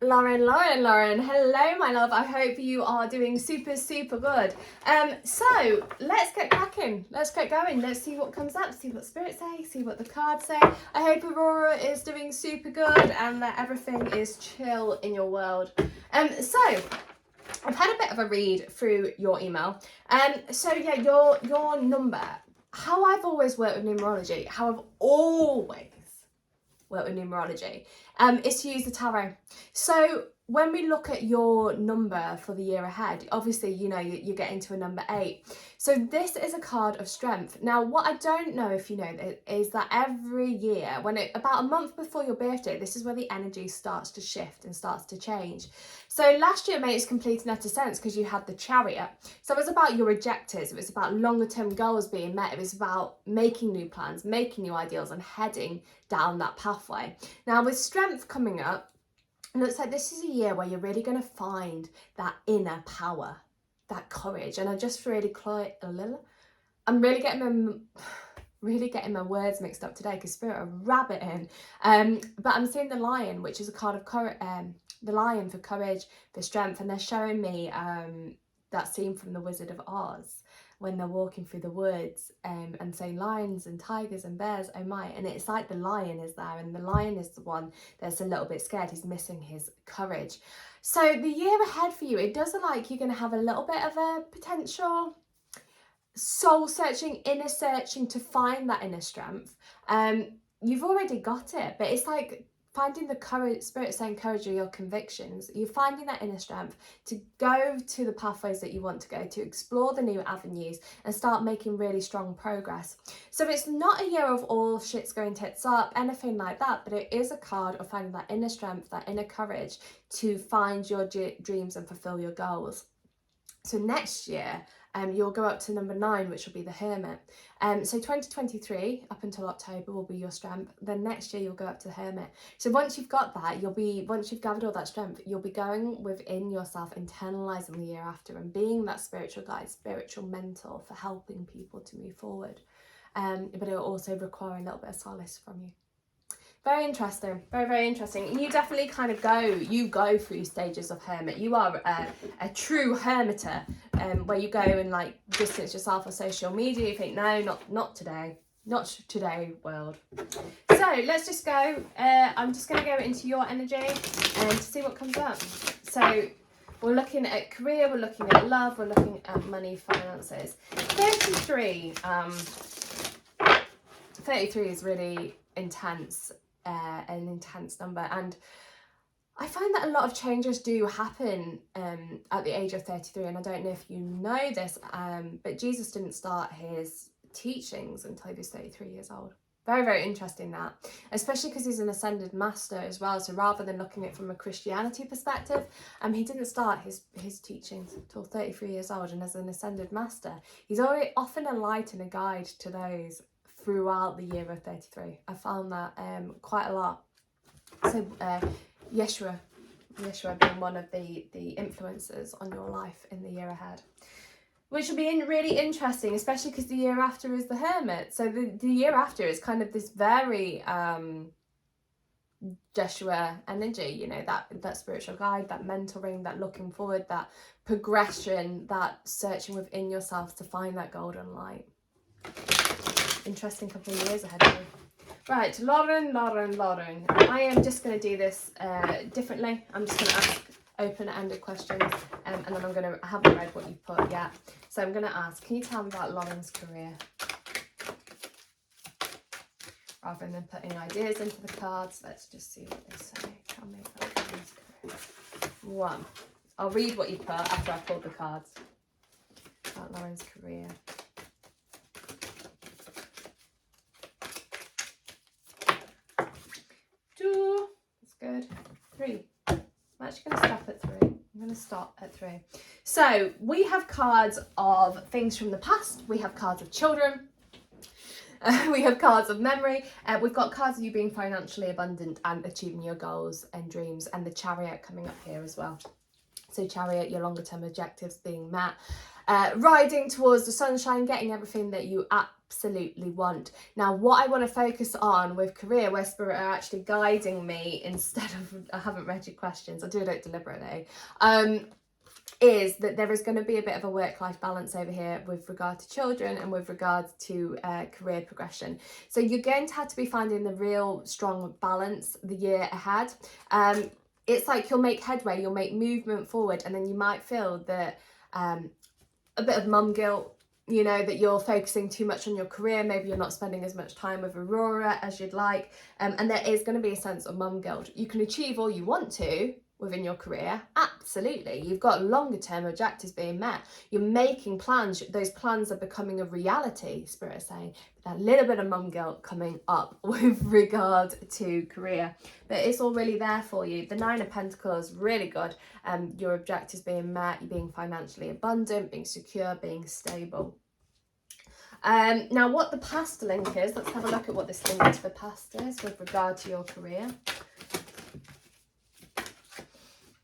Lauren. Hello, my love. I hope you are doing super good. So let's get cracking. Let's get going. Let's see what comes up, see what spirits say, see what the cards say. I hope Aurora is doing super good and that everything is chill in your world. So I've had a bit of a read through your email. So yeah, your number. How I've always worked with numerology, is to use the tarot. So when we look at your number for the year ahead, obviously, you know, you get into a number 8. So this is a card of strength. Now, what I don't know if you know is that every year, about a month before your birthday, this is where the energy starts to shift and starts to change. So last year made its complete and utter sense because you had the Chariot. So it was about your objectives. It was about longer term goals being met. It was about making new plans, making new ideals and heading down that pathway. Now with strength coming up, it looks like this is a year where you're really going to find that inner power, that courage. And I just really I'm really getting my words mixed up today because Spirit are rabbiting. But I'm seeing the Lion, which is a card of courage, the Lion for courage, for strength, and they're showing me that scene from The Wizard of Oz when they're walking through the woods and saying lions and tigers and bears, oh my, and it's like the lion is there, and the lion is the one that's a little bit scared. He's missing his courage. So the year ahead for you, it does look like you're going to have a little bit of a potential soul searching, inner searching to find that inner strength. You've already got it, but it's like finding the courage, Spirit saying courage are your convictions. You're finding that inner strength to go to the pathways that you want to go to, explore the new avenues and start making really strong progress. So it's not a year of all shit's going tits up, anything like that, but it is a card of finding that inner strength, that inner courage to find your dreams and fulfill your goals. So next year, you'll go up to number 9, which will be the Hermit. So 2023 up until October will be your strength. Then next year you'll go up to the Hermit. So once you've got that, once you've gathered all that strength, you'll be going within yourself, internalizing the year after and being that spiritual guide, spiritual mentor for helping people to move forward. But it will also require a little bit of solace from you. Very interesting, very interesting. And you definitely kind of go through stages of hermit. You are a true hermiter, where you go and like distance yourself on social media. You think, no, not today, world. So let's just go. I'm just going to go into your energy and to see what comes up. So we're looking at career, we're looking at love, we're looking at money, finances. 33. 33 is really intense. An intense number, and I find that a lot of changes do happen at the age of 33, and I don't know if you know this, but Jesus didn't start his teachings until he was 33 years old. Very interesting that, especially because he's an ascended master as well. So rather than looking at it from a Christianity perspective, he didn't start his teachings until 33 years old, and as an ascended master, he's already often a light and a guide to those throughout the year of 33. I found that quite a lot. So Yeshua being one of the influences on your life in the year ahead, which will be really interesting, especially because the year after is the Hermit. So the year after is kind of this very Yeshua energy, you know, that spiritual guide, that mentoring, that looking forward, that progression, that searching within yourself to find that golden light. Interesting couple of years ahead of you. Right, Lauren. I am just going to do this differently. I'm just going to ask open-ended questions, and then I haven't read what you've put yet. So I'm going to ask, can you tell me about Lauren's career? Rather than putting ideas into the cards, let's just see what they say. Tell me about Lauren's career. 1. I'll read what you put after I've pulled the cards. About Lauren's career. 2. That's good. 3. I'm actually going to stop at 3. I'm going to stop at 3. So we have cards of things from the past. We have cards of children. We have cards of memory. We've got cards of you being financially abundant and achieving your goals and dreams, and the Chariot coming up here as well. So Chariot, your longer term objectives being met. Riding towards the sunshine, getting everything that you absolutely want. Now, what I want to focus on with career, where Spirit are actually guiding me instead of, I haven't read your questions, I do it deliberately, is that there is going to be a bit of a work-life balance over here with regard to children and with regard to career progression. So you're going to have to be finding the real strong balance the year ahead. It's like you'll make headway, you'll make movement forward, and then you might feel that a bit of mum guilt, you know, that you're focusing too much on your career. Maybe you're not spending as much time with Aurora as you'd like. And there is going to be a sense of mum guilt. You can achieve all you want to within your career. Absolutely. You've got longer term objectives being met. You're making plans. Those plans are becoming a reality, Spirit is saying. But that little bit of mum guilt coming up with regard to career. But it's all really there for you. The Nine of Pentacles, really good. Your objectives being met, you being financially abundant, being secure, being stable. Now what the past link is, let's have a look at what this link to the past is with regard to your career.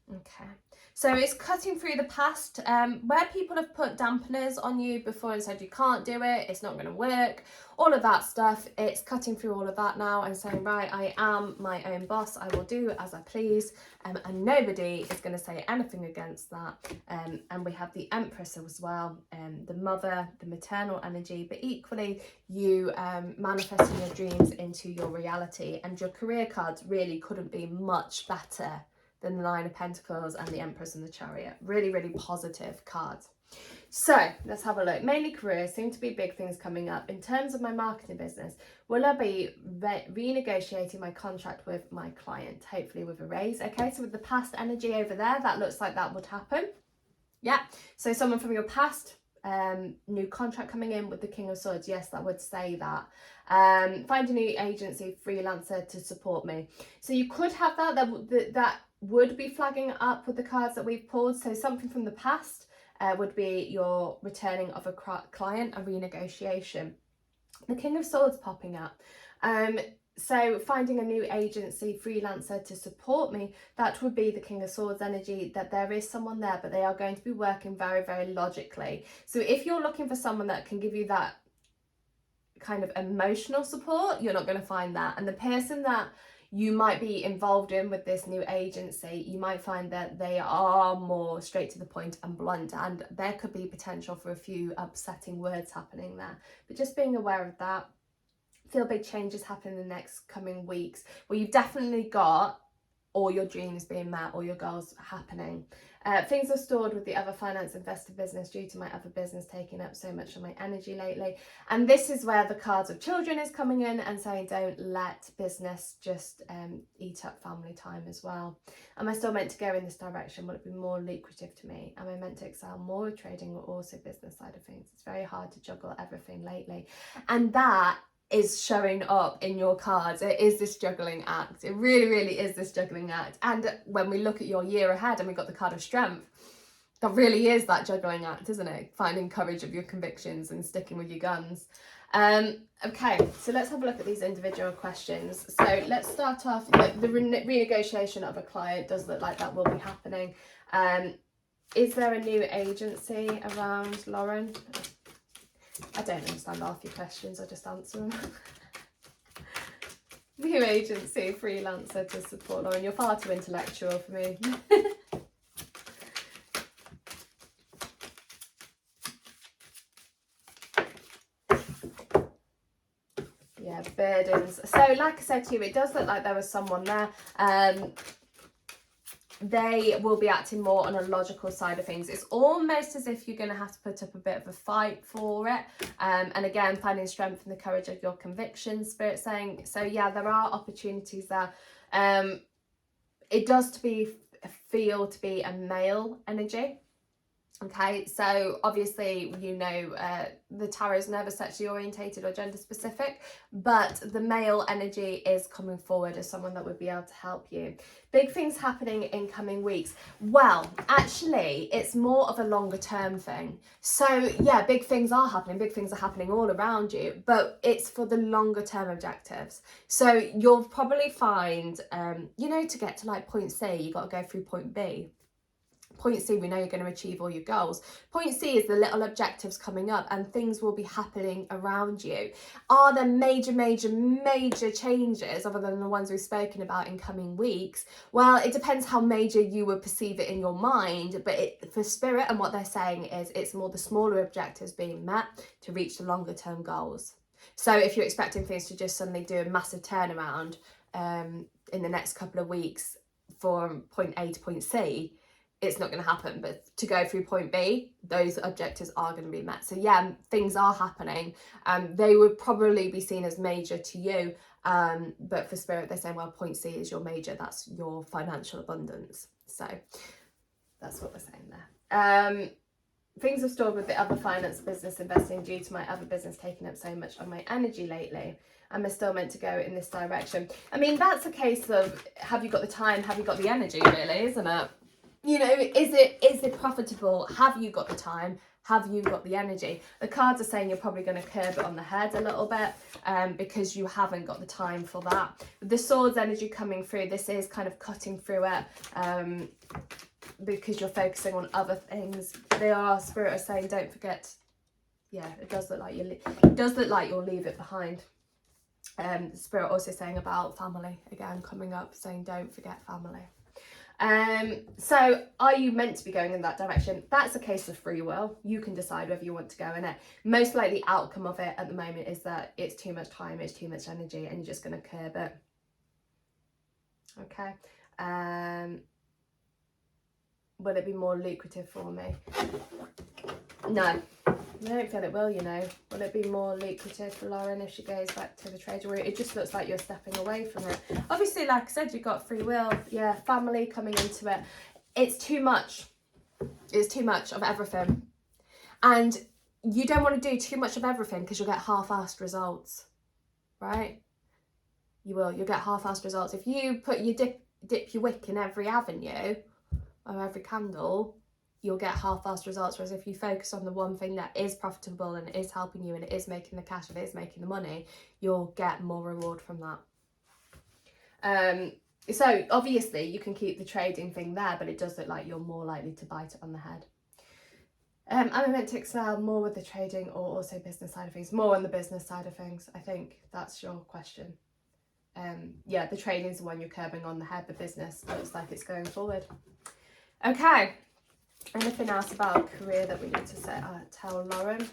Okay, so it's cutting through the past, where people have put dampeners on you before and said you can't do it, it's not going to work, all of that stuff. It's cutting through all of that now and saying, right, I am my own boss, I will do as I please, and nobody is going to say anything against that. And we have the Empress as well, the mother, the maternal energy, but equally you manifesting your dreams into your reality. And your career cards really couldn't be much better than the Nine of Pentacles and the Empress and the Chariot. Really, really positive cards. So let's have a look. Mainly career, seem to be big things coming up. In terms of my marketing business, will I be renegotiating my contract with my client, hopefully with a raise? Okay, so with the past energy over there, that looks like that would happen. Yeah, so someone from your past, new contract coming in with the King of Swords. Yes, that would say that. Find a new agency, freelancer to support me. So you could have that would be flagging up with the cards that we've pulled. So something from the past would be your returning of a client, a renegotiation. The King of Swords popping up. So finding a new agency, freelancer to support me, that would be the King of Swords energy, that there is someone there, but they are going to be working very, very logically. So if you're looking for someone that can give you that kind of emotional support, you're not going to find that. And the person that you might be involved in with this new agency, you might find that they are more straight to the point and blunt, and there could be potential for a few upsetting words happening there. But just being aware of that. Feel big changes happen in the next coming weeks. Well, you've definitely got all your dreams being met, all your goals happening. Things are stored with the other finance investor business due to my other business taking up so much of my energy lately. And this is where the cards of children is coming in and saying, don't let business just eat up family time as well. Am I still meant to go in this direction? Will it be more lucrative to me? Am I meant to excel more with trading or also business side of things? It's very hard to juggle everything lately. And that is showing up in your cards. It is this juggling act. It really, really is this juggling act. And when we look at your year ahead and we got the card of strength, that really is that juggling act, isn't it? Finding courage of your convictions and sticking with your guns. Okay, so let's have a look at these individual questions. So let's start off with the renegotiation of a client. Does look like that will be happening. Is there a new agency around, Lauren? I don't understand half your questions, I just answer them. New agency, freelancer to support Lauren. You're far too intellectual for me. Yeah, burdens. So like I said to you, it does look like there was someone there. They will be acting more on a logical side of things. It's almost as if you're going to have to put up a bit of a fight for it. And again, finding strength in the courage of your convictions, Spirit saying. So yeah, there are opportunities there. It does feel to be a male energy. Okay, so obviously, you know, the tarot is never sexually orientated or gender specific, but the male energy is coming forward as someone that would be able to help you. Big things happening in coming weeks. Well, actually, it's more of a longer term thing. So yeah, big things are happening. Big things are happening all around you, but it's for the longer term objectives. So you'll probably find, you know, to get to like point C, you got to go through point B. Point C, we know you're going to achieve all your goals. Point C is the little objectives coming up and things will be happening around you. Are there major changes other than the ones we've spoken about in coming weeks? Well, it depends how major you would perceive it in your mind, but for Spirit and what they're saying is it's more the smaller objectives being met to reach the longer term goals. So if you're expecting things to just suddenly do a massive turnaround in the next couple of weeks from point A to point C, it's not going to happen. But to go through point B, those objectives are going to be met. So yeah, things are happening. They would probably be seen as major to you, but for Spirit they're saying, well, point C is your major, that's your financial abundance. So that's what we're saying there. Things have stalled with the other finance business investing due to my other business taking up so much of my energy lately. Am I still meant to go in this direction? I mean, that's a case of, have you got the time, have you got the energy, really, isn't it? You know, is it profitable? Have you got the time? Have you got the energy? The cards are saying you're probably going to curb it on the head a little bit because you haven't got the time for that. With the swords energy coming through, this is kind of cutting through it because you're focusing on other things. They are, Spirit are saying, don't forget. Yeah, it does look like you'll leave it behind. Spirit also saying about family again coming up, saying don't forget family. So are you meant to be going in that direction? That's a case of free will. You can decide whether you want to go in it. Most likely outcome of it at the moment is that it's too much time, it's too much energy, and you're just going to curb it. Okay. Will it be more lucrative for me? No. I don't feel it will, you know. Will it be more lucrative for Lauren if she goes back to the trading route? It just looks like you're stepping away from it. Obviously, like I said, you've got free will. Yeah, family coming into it. It's too much. It's too much of everything. And you don't want to do too much of everything because you'll get half-assed results, right? You will. You'll get half-assed results. If you put your dip your wick in every avenue or every candle, you'll get half-assed results. Whereas if you focus on the one thing that is profitable and is helping you and it is making the cash and it is making the money, you'll get more reward from that. So obviously you can keep the trading thing there, but it does look like you're more likely to bite it on the head. Am I meant to excel more with the trading or also business side of things? More on the business side of things. I think that's your question. Yeah, the trading is the one you're curbing on the head. The business looks like it's going forward. Okay. Anything else about career that we need to tell Lauren?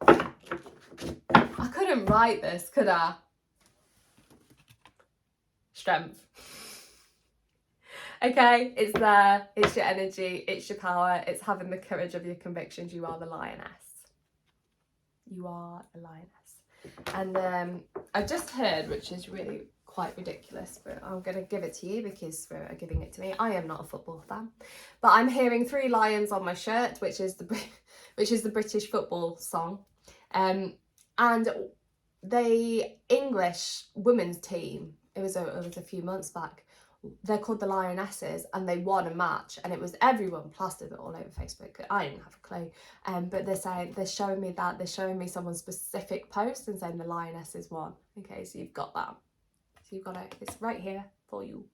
I couldn't write this, could I? Strength. Okay, it's there. It's your energy. It's your power. It's having the courage of your convictions. You are the lioness. You are a lioness. And I just heard, which is really quite ridiculous, but I'm going to give it to you because Spirit are giving it to me. I am not a football fan, but I'm hearing 3 lions on my shirt, which is the British football song. And the English women's team, it was a few months back, they're called the Lionesses, and they won a match, and it was everyone plastered it all over Facebook. I didn't have a clue, but they're showing me someone's specific post and saying the Lionesses won. Okay, so you've got that. So you've got it. It's right here for you.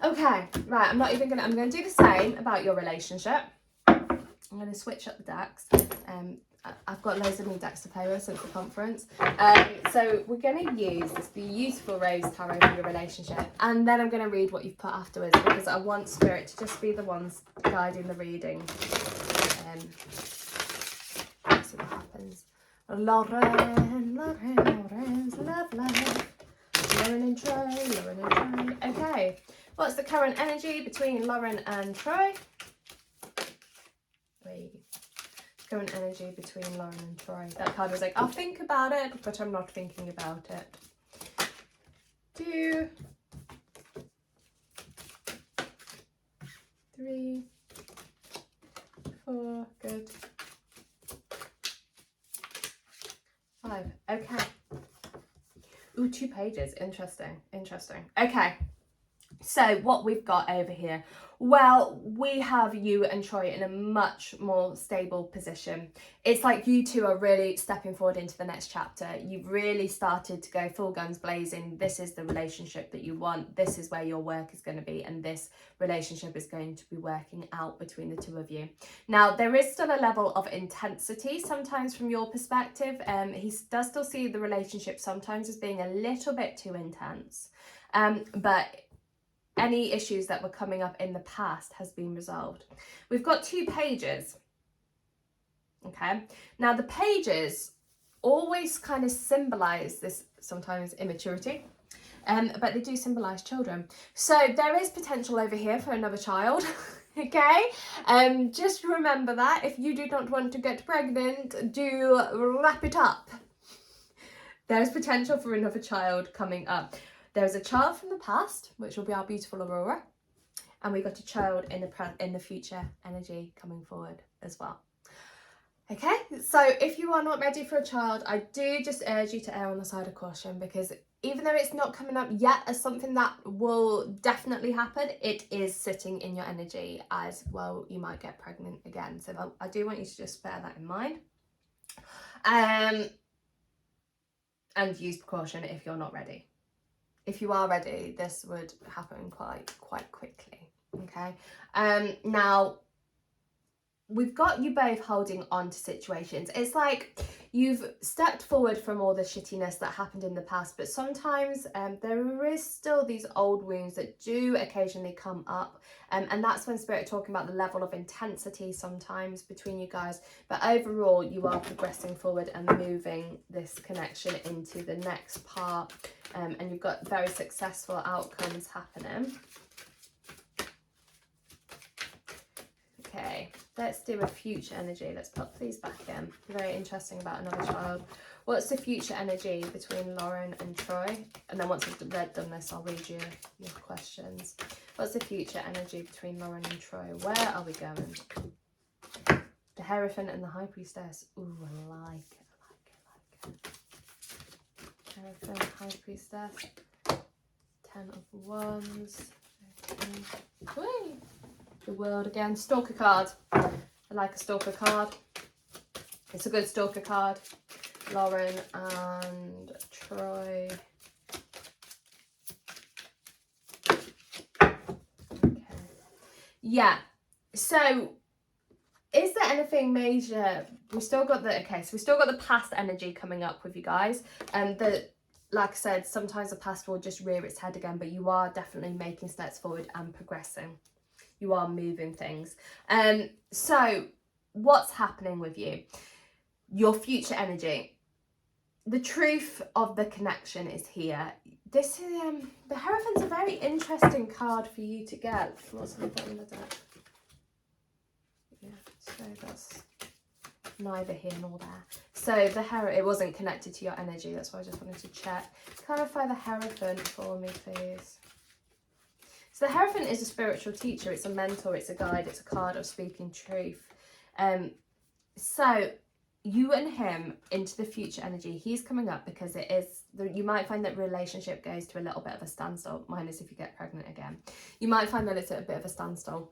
Okay, right. I'm going to do the same about your relationship. I'm going to switch up the decks. I've got loads of new decks to play with since the conference. So we're going to use this beautiful Rose Tarot for your relationship. And then I'm going to read what you've put afterwards because I want Spirit to just be the ones guiding the reading. Let's see what happens. Lauren's love life. Lauren and Troy. Okay. What's the current energy between Lauren and Troy? Current energy between Lauren and Troy. That card was like, I'll think about it, but I'm not thinking about it. 2, 3, 4, good. 5, okay. Ooh, 2 pages, interesting. Okay, So what we've got over here, well, we have you and Troy in a much more stable position. It's like you two are really stepping forward into the next chapter. You've really started to go full guns blazing. This is the relationship that you want. This is where your work is going to be. And this relationship is going to be working out between the two of you. Now, there is still a level of intensity sometimes from your perspective. He does still see the relationship sometimes as being a little bit too intense. But any issues that were coming up in the past has been resolved. We've got 2 pages. Okay, now the pages always kind of symbolize this sometimes immaturity, but they do symbolize children. So there is potential over here for another child. Okay, just remember that if you do not want to get pregnant, do wrap it up. There's potential for another child coming up. There's a child from the past, which will be our beautiful Aurora, and we've got a child in the future energy coming forward as well. Okay, so if you are not ready for a child, I do just urge you to err on the side of caution, because even though it's not coming up yet as something that will definitely happen, it is sitting in your energy as, well, you might get pregnant again. So I do want you to just bear that in mind. And use precaution if you're not ready. If you are ready, this would happen quite quickly. Okay. Now we've got you both holding on to situations. It's like you've stepped forward from all the shittiness that happened in the past, but sometimes there is still these old wounds that do occasionally come up, and that's when Spirit talking about the level of intensity sometimes between you guys. But overall, you are progressing forward and moving this connection into the next part, and you've got very successful outcomes happening. Okay, let's do a future energy. Let's pop these back in. Very interesting about another child. What's the future energy between Lauren and Troy? And then once we've done this, I'll read you your questions. What's the future energy between Lauren and Troy? Where are we going? The Hierophant and the High Priestess. Ooh, I like it. Hierophant, High Priestess. 10 of Wands. Okay. The World again. Stalker card. I like a stalker card. It's a good stalker card. Lauren and Troy. Okay. Yeah. So is there anything major? We still got the past energy coming up with you guys. And like I said, sometimes the past will just rear its head again, but you are definitely making steps forward and progressing. You are moving things. So what's happening with you? Your future energy. The truth of the connection is here. This is the Hierophant's a very interesting card for you to get. What's on the bottom of the deck? Yeah, so that's neither here nor there. So it wasn't connected to your energy. That's why I just wanted to check. Clarify the Hierophant for me, please. So the Hierophant is a spiritual teacher, it's a mentor, it's a guide, it's a card of speaking truth. So you and him into the future energy, he's coming up because you might find that relationship goes to a little bit of a standstill, minus if you get pregnant again. You might find that it's at a bit of a standstill.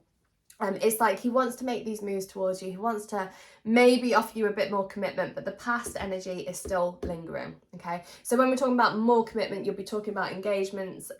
It's like he wants to make these moves towards you. He wants to maybe offer you a bit more commitment, but the past energy is still lingering, okay? So when we're talking about more commitment, you'll be talking about engagements,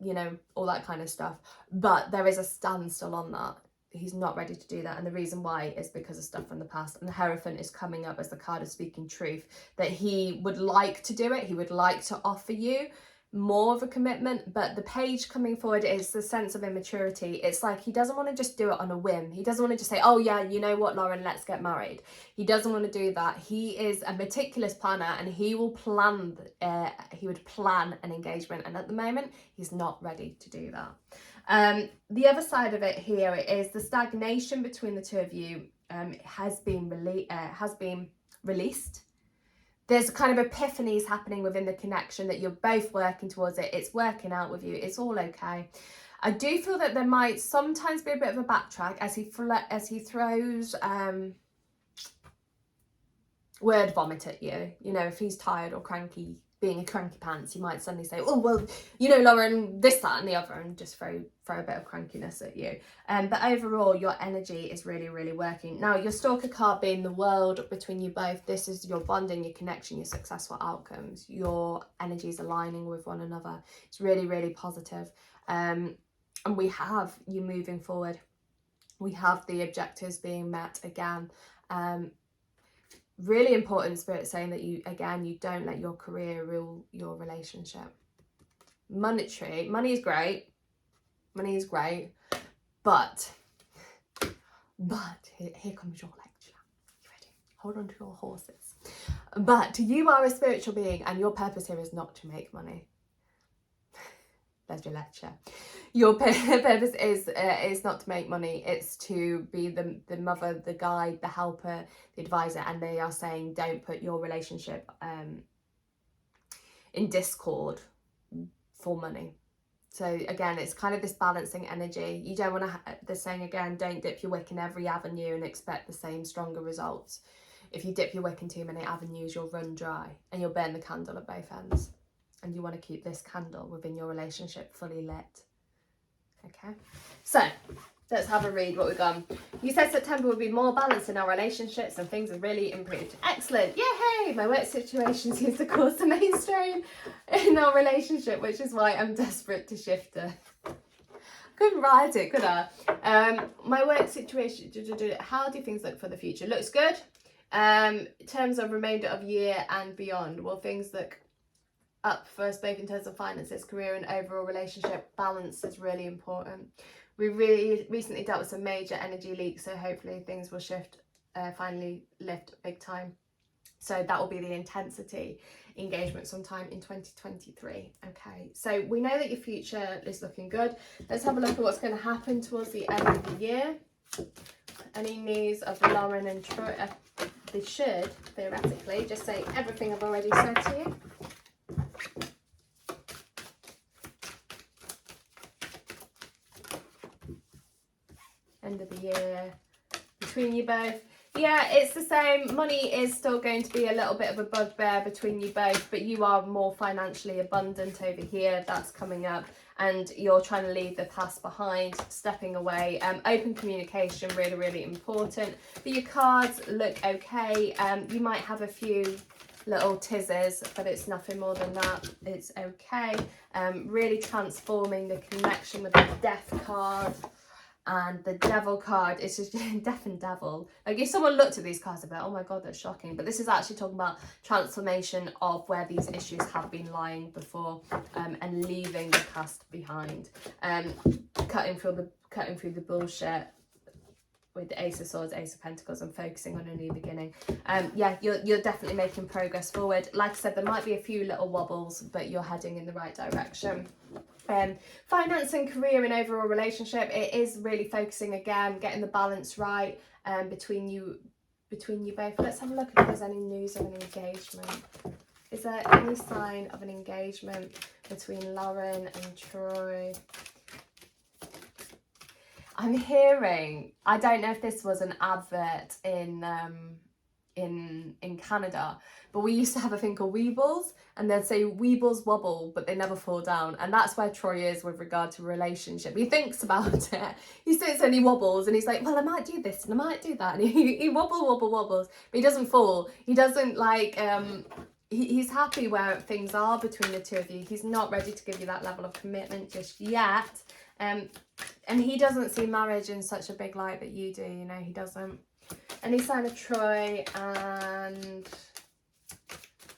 you know, all that kind of stuff. But there is a standstill on that. He's not ready to do that. And the reason why is because of stuff from the past. And the Hierophant is coming up as the card of speaking truth, that he would like to do it. He would like to offer you more of a commitment, but the page coming forward is the sense of immaturity. It's like he doesn't want to just do it on a whim. He doesn't want to just say, oh yeah, you know what, Lauren, let's get married. He doesn't want to do that. He is a meticulous planner, and he will plan, he would plan an engagement, and at the moment he's not ready to do that. The other side of it here is the stagnation between the two of you has been released. There's kind of epiphanies happening within the connection that you're both working towards it. It's working out with you. It's all okay. I do feel that there might sometimes be a bit of a backtrack as he throws word vomit at you. You know, if he's tired or cranky being a cranky pants, you might suddenly say, oh, well, you know, Lauren, this, that and the other, and just throw a bit of crankiness at you. But overall, your energy is really, really working. Now, your stalker card being the world between you both, this is your bonding, your connection, your successful outcomes. Your energies aligning with one another. It's really, really positive. And we have you moving forward. We have the objectives being met again. Really important, Spirit saying that you don't let your career rule your relationship. Money is great, but here comes your lecture. You ready? Hold on to your horses. But you are a spiritual being, and your purpose here is not to make money. There's your lecture. Your purpose is not to make money. It's to be the mother, the guide, the helper, the advisor. And they are saying, don't put your relationship in discord for money. So again, it's kind of this balancing energy. You don't want to, they're saying again, don't dip your wick in every avenue and expect the same stronger results. If you dip your wick in too many avenues, you'll run dry and you'll burn the candle at both ends. And you want to keep this candle within your relationship fully lit. Okay, so let's have a read what we've got. You said September would be more balanced in our relationships and things have really improved. Excellent. Yay! My work situation seems to cause the main strain in our relationship, which is why I'm desperate to shift it. Couldn't write it, could I? My work situation, how do things look for the future? Looks good. In terms of remainder of year and beyond, will things look up for us both in terms of finances, career and overall relationship? Balance is really important. We really recently dealt with some major energy leaks, so hopefully things will shift, finally lift big time. So that will be the intensity engagement sometime in 2023. Okay, so we know that your future is looking good. Let's have a look at what's going to happen towards the end of the year. Any news of Lauren and Troy? They should theoretically just say everything I've already said to you. End of the year between you both. Yeah, it's the same. Money is still going to be a little bit of a bugbear between you both, but you are more financially abundant over here. That's coming up, and you're trying to leave the past behind, stepping away. Open communication, really, really important. But your cards look okay. You might have a few little tizzes, but it's nothing more than that. It's okay. Really transforming the connection with the Death card. And the Devil card is just Death and Devil. Like if someone looked at these cards, they'd be like, oh my God, that's shocking. But this is actually talking about transformation of where these issues have been lying before, and leaving the past behind. Cutting through the bullshit with the Ace of Swords, Ace of Pentacles, and focusing on a new beginning. Yeah, you're definitely making progress forward. Like I said, there might be a few little wobbles, but you're heading in the right direction. Finance and career and overall relationship, it is really focusing again, getting the balance right between you both. Let's have a look if there's any news of an engagement. Is there any sign of an engagement between Lauren and Troy? I'm hearing, I don't know if this was an advert in Canada, but we used to have a thing called Weebles, and they'd say Weebles wobble, but they never fall down. And that's where Troy is with regard to relationship. He thinks about it. He sits and he wobbles, and he's like, well, I might do this and I might do that. And he wobbles, but he doesn't fall. He doesn't like, he's happy where things are between the two of you. He's not ready to give you that level of commitment just yet. And he doesn't see marriage in such a big light that you do, you know, he doesn't. Any sign of Troy and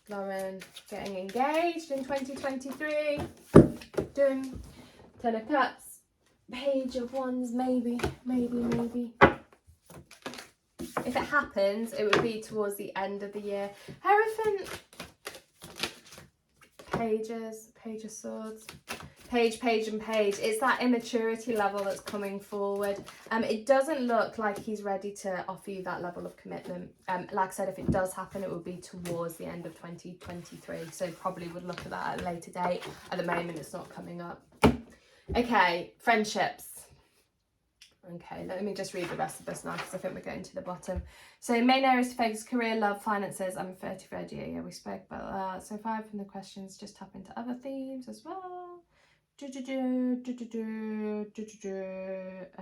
Lauren getting engaged in 2023? Done. Ten of Cups, Page of Wands, maybe. If it happens, it would be towards the end of the year. Hierophant, Pages, Page of Swords. Page and page. It's that immaturity level that's coming forward. It doesn't look like he's ready to offer you that level of commitment. Like I said, if it does happen, it will be towards the end of 2023. So probably would look at that at a later date. At the moment, it's not coming up. Okay, friendships. Okay, let me just read the rest of this now because I think we're getting to the bottom. So main areas to focus: career, love, finances. I'm 33rd year. Yeah, we spoke about that. So 5 from the questions just tap into other themes as well. I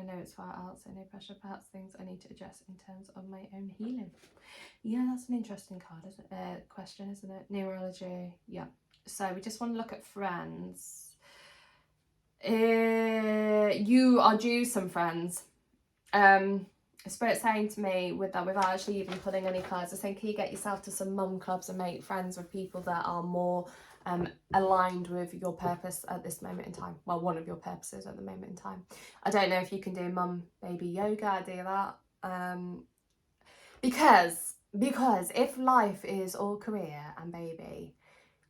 know it's far out, so no pressure. Perhaps things I need to adjust in terms of my own healing. Yeah, that's an interesting card, isn't it? Question, isn't it? Neurology. Yeah. So we just want to look at friends. You are due some friends. Spirit saying to me with that, without actually even pulling any cards, I saying, can you get yourself to some mum clubs and make friends with people that are more aligned with your purpose at this moment in time? Well, one of your purposes at the moment in time. I don't know if you can do mum baby yoga. I do that. Because if life is all career and baby,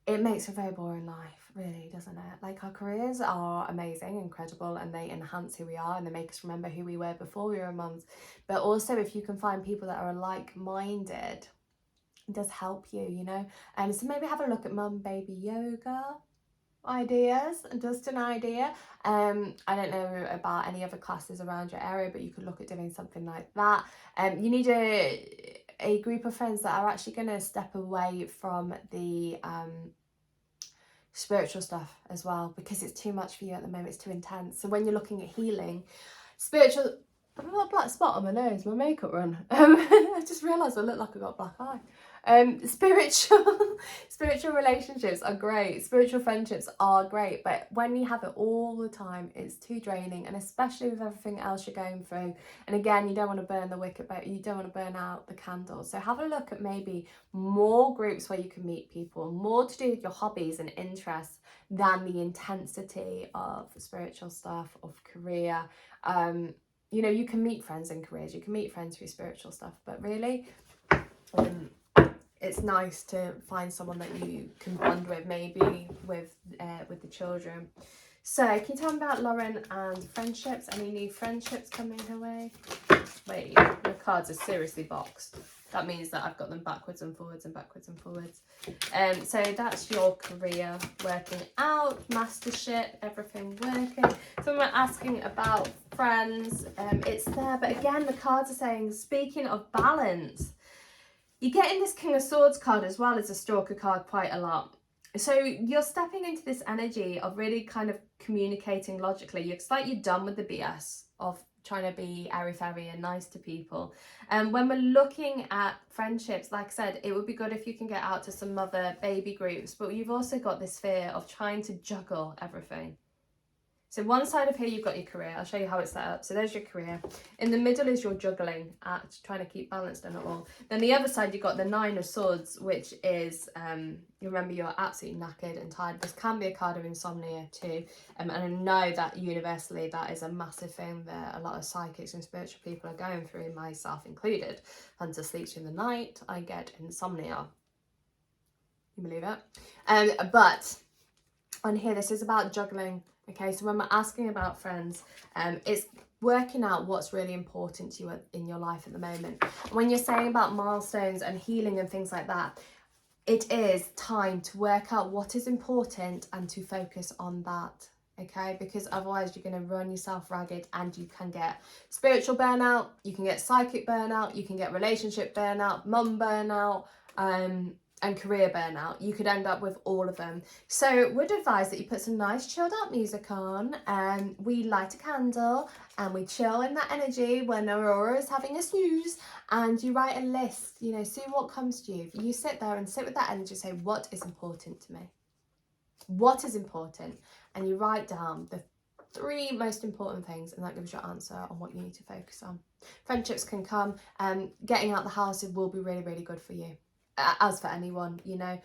it makes a very boring life, really, doesn't it? Like, our careers are amazing, incredible, and they enhance who we are and they make us remember who we were before we were mums. But also, if you can find people that are like-minded, it does help you, you know? And so maybe have a look at mum baby yoga ideas, just an idea. I don't know about any other classes around your area, but you could look at doing something like that. You need a group of friends that are actually going to step away from the spiritual stuff as well, because it's too much for you at the moment. It's too intense. So when you're looking at healing, spiritual... I've got a black spot on my nose, my makeup run. I just realised I look like I got a black eye. Spiritual relationships are great. Spiritual friendships are great. But when you have it all the time, it's too draining. And especially with everything else you're going through. And again, you don't want to burn the wick, but you don't want to burn out the candle. So have a look at maybe more groups where you can meet people, more to do with your hobbies and interests than the intensity of spiritual stuff, of career. You know, you can meet friends in careers, you can meet friends through spiritual stuff, but really, it's nice to find someone that you can bond with, maybe with the children. So, can you tell me about Lauren and friendships? Any new friendships coming her way? Wait, your cards are seriously boxed. That means that I've got them backwards and forwards and backwards and forwards. So that's your career working out, mastership, everything working. So we're asking about friends. It's there, but again, the cards are saying, speaking of balance, you're getting this King of Swords card as well as a Stalker card quite a lot. So you're stepping into this energy of really kind of communicating logically. It's like you're done with the BS of trying to be airy-fairy and nice to people. And when we're looking at friendships, like I said, it would be good if you can get out to some other baby groups, but you've also got this fear of trying to juggle everything. So one side of here, you've got your career. I'll show you how it's set up. So there's your career. In the middle is your juggling, trying to keep balanced on it all. Then the other side, you've got the 9 of Swords, which is, you remember, you're absolutely knackered and tired. This can be a card of insomnia too. And I know that universally that is a massive thing that a lot of psychics and spiritual people are going through, myself included. Hunter sleeps in the night, I get insomnia. You believe it? But on here, this is about juggling. Okay, so when we're asking about friends, it's working out what's really important to you in your life at the moment. When you're saying about milestones and healing and things like that, it is time to work out what is important and to focus on that. Okay, because otherwise you're going to run yourself ragged and you can get spiritual burnout, you can get psychic burnout, you can get relationship burnout, mum burnout, and career burnout. You could end up with all of them. So would advise that you put some nice chilled out music on, and we light a candle and we chill in that energy when Aurora is having a snooze, and you write a list, you know, see what comes to you. You sit there and sit with that energy, say, what is important to me? What is important? And you write down the 3 most important things, and that gives your answer on what you need to focus on. Friendships can come, and getting out the house, it will be really, really good for you. As for anyone, you know,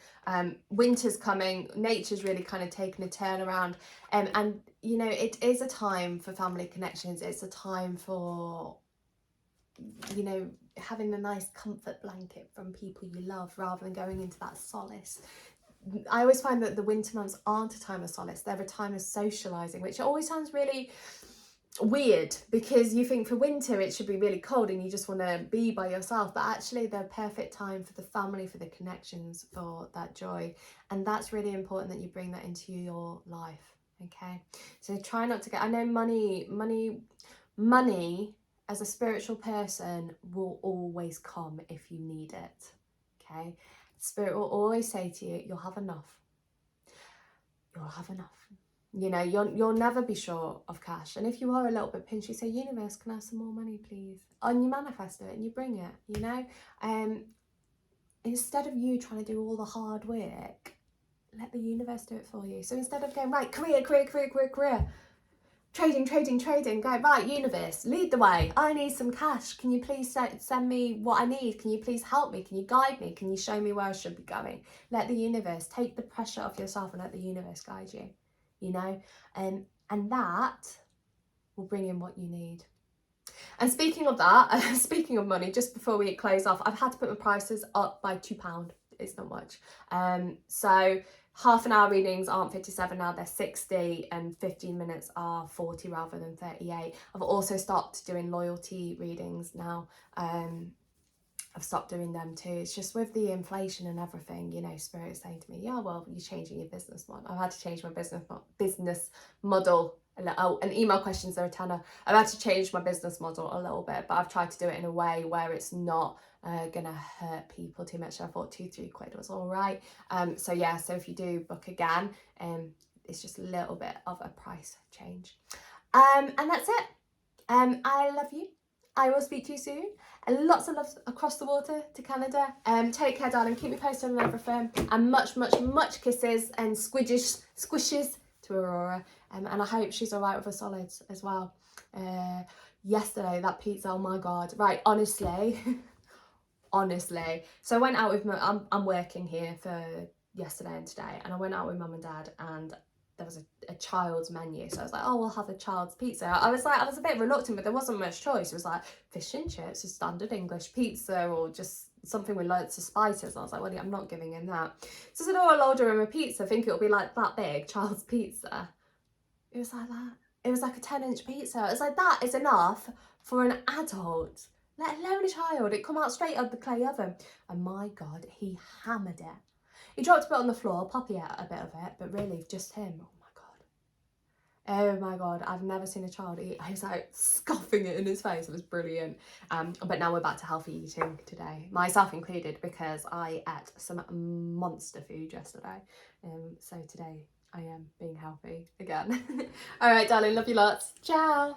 winter's coming, nature's really kind of taken a turn around, and you know, it is a time for family connections. It's a time for, you know, having a nice comfort blanket from people you love rather than going into that solace. I always find that the winter months aren't a time of solace, they're a time of socializing, which always sounds really weird, because you think for winter it should be really cold and you just want to be by yourself, but actually they're perfect time for the family, for the connections, for that joy. And that's really important that you bring that into your life. Okay, so try not to get, I know money money as a spiritual person will always come if you need it, okay? Spirit will always say to you, you'll have enough. You'll have enough. You know, you'll never be short of cash. And if you are a little bit pinched, you say, universe, can I have some more money, please? And you manifest it and you bring it, you know? Instead of you trying to do all the hard work, let the universe do it for you. So instead of going, right, career, trading, go, right, universe, lead the way. I need some cash. Can you please send me what I need? Can you please help me? Can you guide me? Can you show me where I should be going? Let the universe take the pressure off yourself and let the universe guide you, you know? And that will bring in what you need. And speaking of that, speaking of money, just before we close off, I've had to put my prices up by £2. It's not much. So half an hour readings aren't 57 now, they're 60, and 15 minutes are 40 rather than 38. I've also stopped doing loyalty readings now. I've stopped doing them too. It's just with the inflation and everything, you know, Spirit's saying to me, yeah, well, you're changing your business model. I've had to change my business model. Oh, and email questions are a tenner. I've had to change my business model a little bit, but I've tried to do it in a way where it's not gonna hurt people too much. So I thought £2-3 was all right. So yeah, so if you do book again, it's just a little bit of a price change. And that's it. I love you. I will speak to you soon. And lots of love across the water to Canada. Take care, darling. Keep me posted on everything. And much kisses and squishes to Aurora. And I hope she's all right with her solids as well. Yesterday, that pizza, oh my God. Right, honestly. So I went out with I'm working here for yesterday and today. And I went out with mum and dad, and there was a child's menu, so I was like, oh, we'll have a child's pizza. I was a bit reluctant, but there wasn't much choice. It was like fish and chips, a standard English pizza, or just something with loads of spices. And I was like, well, I'm not giving him that. So I said, oh, I'll order him a pizza. I think it'll be like that big, child's pizza. It was like that. It was like a 10-inch pizza. It's like, that is enough for an adult, let alone a child. It come out straight out the clay oven. And my God, he hammered it. He dropped a bit on the floor, Poppy ate a bit of it, but really just him. Oh my God, I've never seen a child eat. I was like scoffing it in his face. It was brilliant. But now we're back to healthy eating today, myself included, because I ate some monster food yesterday. So today I am being healthy again. All right, darling, love you lots. Ciao.